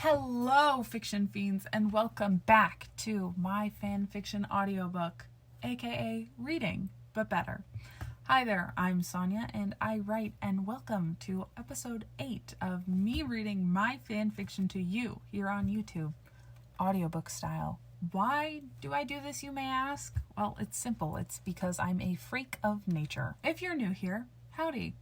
Hello, fiction fiends, and welcome back to My Fanfiction audiobook, aka Reading, but Better. Hi there, I'm Sonja, and I write, and welcome to episode 8 of me reading my fanfiction to you here on YouTube, audiobook style. Why do I do this, you may ask? Well, it's simple. It's because I'm a freak of nature. If you're new here, howdy.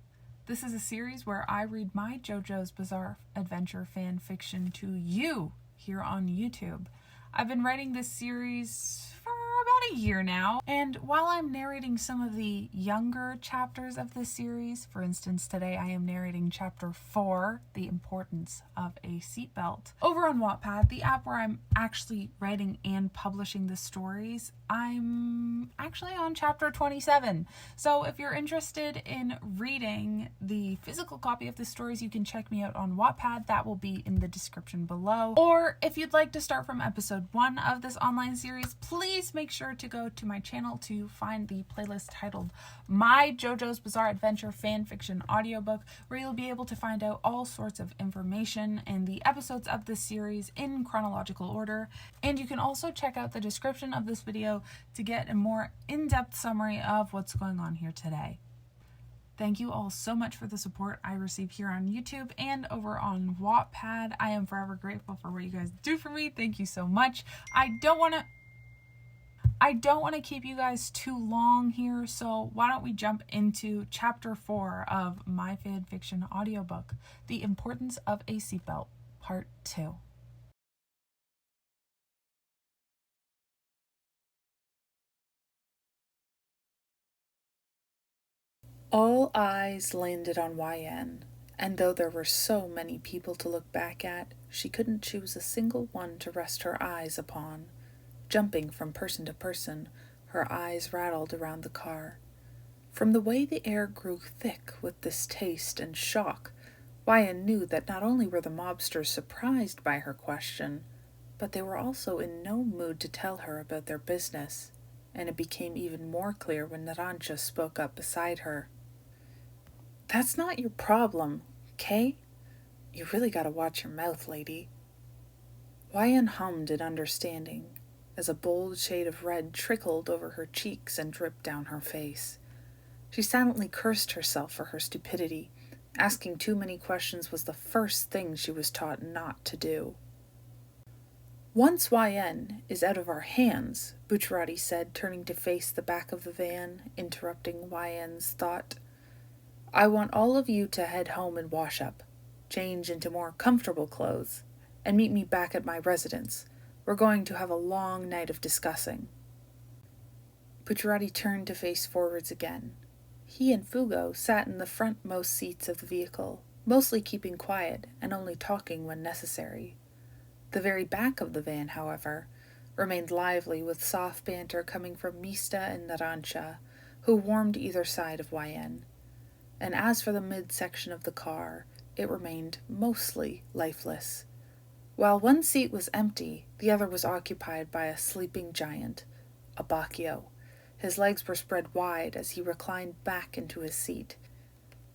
This is a series where I read my JoJo's Bizarre Adventure fan fiction to you here on YouTube. I've been writing this series for about a year now, and while I'm narrating some of the younger chapters of this series, for instance, today I am narrating chapter 4, The Importance of a Seatbelt. Over on Wattpad, the app where I'm actually writing and publishing the stories, I'm actually on chapter 27. So if you're interested in reading the physical copy of the stories, you can check me out on Wattpad. That will be in the description below. Or if you'd like to start from episode 1 of this online series, please make sure to go to my channel to find the playlist titled My JoJo's Bizarre Adventure Fanfiction Audiobook, where you'll be able to find out all sorts of information and the episodes of this series in chronological order. And you can also check out the description of this video to get a more in-depth summary of what's going on here today. Thank you all so much for the support I receive here on YouTube and over on Wattpad. I am forever grateful for what you guys do for me. Thank you so much. I don't want to keep you guys too long here, so why don't we jump into chapter 4 of my fanfiction audiobook, The Importance of a Seatbelt, part 2. All eyes landed on YN, and though there were so many people to look back at, she couldn't choose a single one to rest her eyes upon. Jumping from person to person, her eyes rattled around the car. From the way the air grew thick with distaste and shock, YN knew that not only were the mobsters surprised by her question, but they were also in no mood to tell her about their business, and it became even more clear when Naranja spoke up beside her. "That's not your problem, Kay? You really gotta watch your mouth, lady." YN hummed in understanding, as a bold shade of red trickled over her cheeks and dripped down her face. She silently cursed herself for her stupidity. Asking too many questions was the first thing she was taught not to do. "Once YN is out of our hands," Bucciarati said, turning to face the back of the van, interrupting YN's thought, "I want all of you to head home and wash up, change into more comfortable clothes, and meet me back at my residence. We're going to have a long night of discussing." Bucciarati turned to face forwards again. He and Fugo sat in the frontmost seats of the vehicle, mostly keeping quiet and only talking when necessary. The very back of the van, however, remained lively with soft banter coming from Mista and Naranja, who warmed either side of YN. And as for the midsection of the car, it remained mostly lifeless. While one seat was empty, the other was occupied by a sleeping giant, Abbacchio. His legs were spread wide as he reclined back into his seat,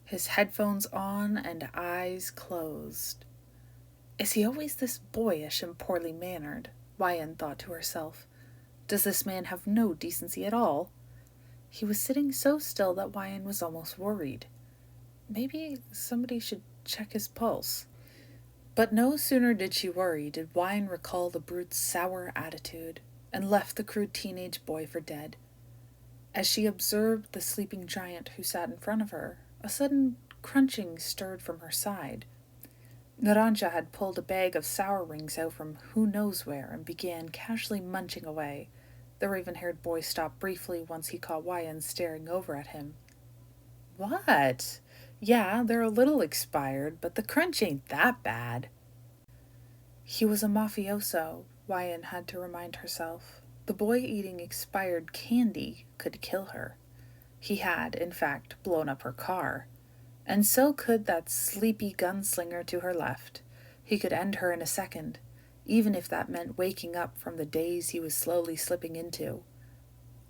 his headphones on and eyes closed. "Is he always this boyish and poorly mannered?" YN thought to herself. "Does this man have no decency at all?" He was sitting so still that YN was almost worried. Maybe somebody should check his pulse. But no sooner did she worry did YN recall the brute's sour attitude and left the crude teenage boy for dead. As she observed the sleeping giant who sat in front of her, a sudden crunching stirred from her side. Naranja had pulled a bag of sour rings out from who knows where and began casually munching away. The raven-haired boy stopped briefly once he caught YN staring over at him. "What? Yeah, they're a little expired, but the crunch ain't that bad." He was a mafioso, YN had to remind herself. The boy eating expired candy could kill her. He had, in fact, blown up her car. And so could that sleepy gunslinger to her left. He could end her in a second, even if that meant waking up from the daze he was slowly slipping into.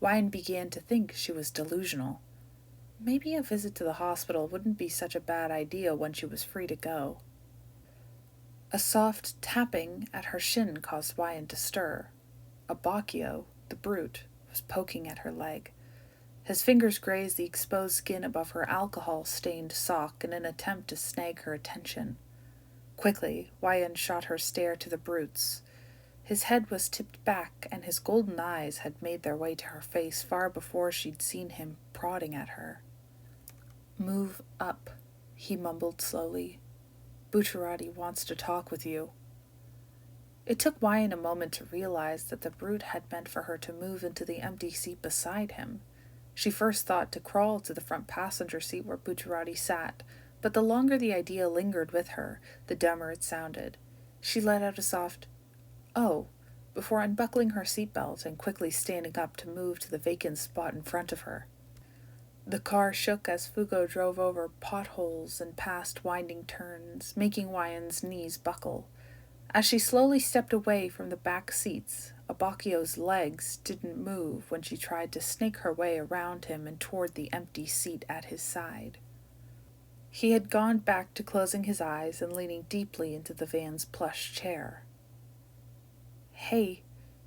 YN began to think she was delusional. Maybe a visit to the hospital wouldn't be such a bad idea when she was free to go. A soft tapping at her shin caused Wyan to stir. Abbacchio, the brute, was poking at her leg. His fingers grazed the exposed skin above her alcohol-stained sock in an attempt to snag her attention. Quickly, Wyan shot her stare to the brute's. His head was tipped back, and his golden eyes had made their way to her face far before she'd seen him prodding at her. "Move up," he mumbled slowly. "Bucciarati wants to talk with you." It took Wyan a moment to realize that the brute had meant for her to move into the empty seat beside him. She first thought to crawl to the front passenger seat where Bucciarati sat, but the longer the idea lingered with her, the dumber it sounded. She let out a soft, "Oh," before unbuckling her seatbelt and quickly standing up to move to the vacant spot in front of her. The car shook as Fugo drove over potholes and past winding turns, making Wyan's knees buckle. As she slowly stepped away from the back seats, Abbacchio's legs didn't move when she tried to snake her way around him and toward the empty seat at his side. He had gone back to closing his eyes and leaning deeply into the van's plush chair. "Hey,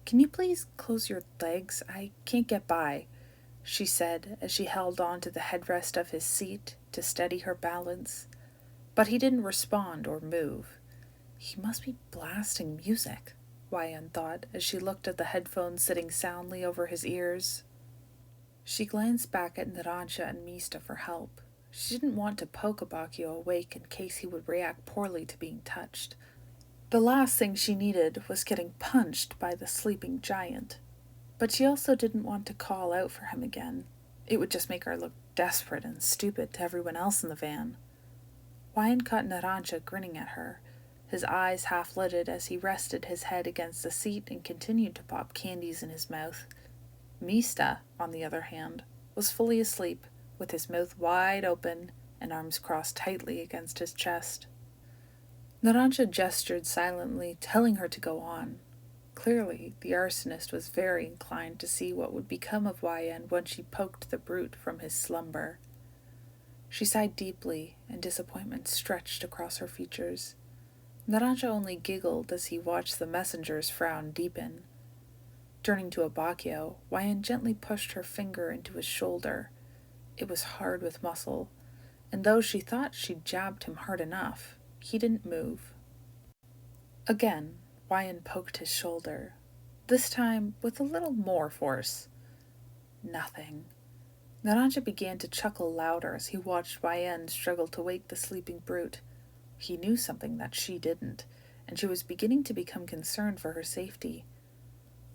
can you please close your legs? I can't get by," she said as she held on to the headrest of his seat to steady her balance. But he didn't respond or move. He must be blasting music, Wyan thought as she looked at the headphones sitting soundly over his ears. She glanced back at Narancia and Mista for help. She didn't want to poke Abbacchio awake in case he would react poorly to being touched. The last thing she needed was getting punched by the sleeping giant. But she also didn't want to call out for him again. It would just make her look desperate and stupid to everyone else in the van. Wyan caught Narancia grinning at her, his eyes half-lidded as he rested his head against the seat and continued to pop candies in his mouth. Mista, on the other hand, was fully asleep, with his mouth wide open and arms crossed tightly against his chest. Narancia gestured silently, telling her to go on. Clearly, the arsonist was very inclined to see what would become of Wyan once she poked the brute from his slumber. She sighed deeply, and disappointment stretched across her features. Narancia only giggled as he watched the messenger's frown deepen. Turning to Abbacchio, Wyan gently pushed her finger into his shoulder. It was hard with muscle, and though she thought she'd jabbed him hard enough, he didn't move. Again, Wyan poked his shoulder, this time with a little more force. Nothing. Narancia began to chuckle louder as he watched Wyan struggle to wake the sleeping brute. He knew something that she didn't, and she was beginning to become concerned for her safety.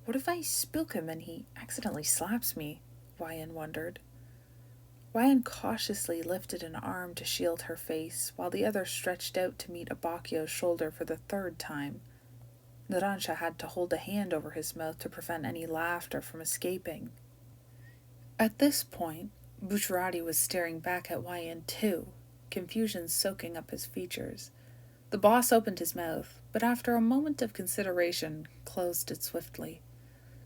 What if I spook him and he accidentally slaps me? Wyan wondered. Wyan cautiously lifted an arm to shield her face, while the other stretched out to meet Abbacchio's shoulder for the third time. Narancia had to hold a hand over his mouth to prevent any laughter from escaping. At this point, Bucciarati was staring back at Wyan too, confusion soaking up his features. The boss opened his mouth, but after a moment of consideration, closed it swiftly.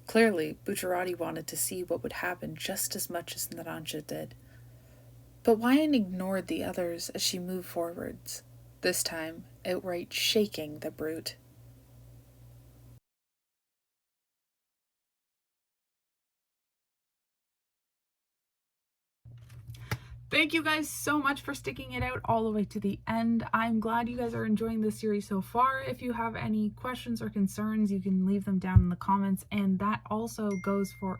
Clearly, Bucciarati wanted to see what would happen just as much as Narancia did. But Wyan ignored the others as she moved forwards, this time outright shaking the brute. Thank you guys so much for sticking it out all the way to the end. I'm glad you guys are enjoying this series so far. If you have any questions or concerns, you can leave them down in the comments, and that also goes for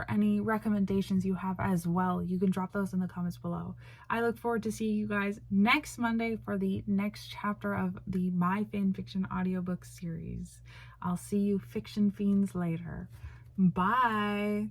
any recommendations you have as well. You can drop those in the comments below. I look forward to seeing you guys next Monday for the next chapter of the My Fanfiction audiobook series. I'll see you fiction fiends later. Bye!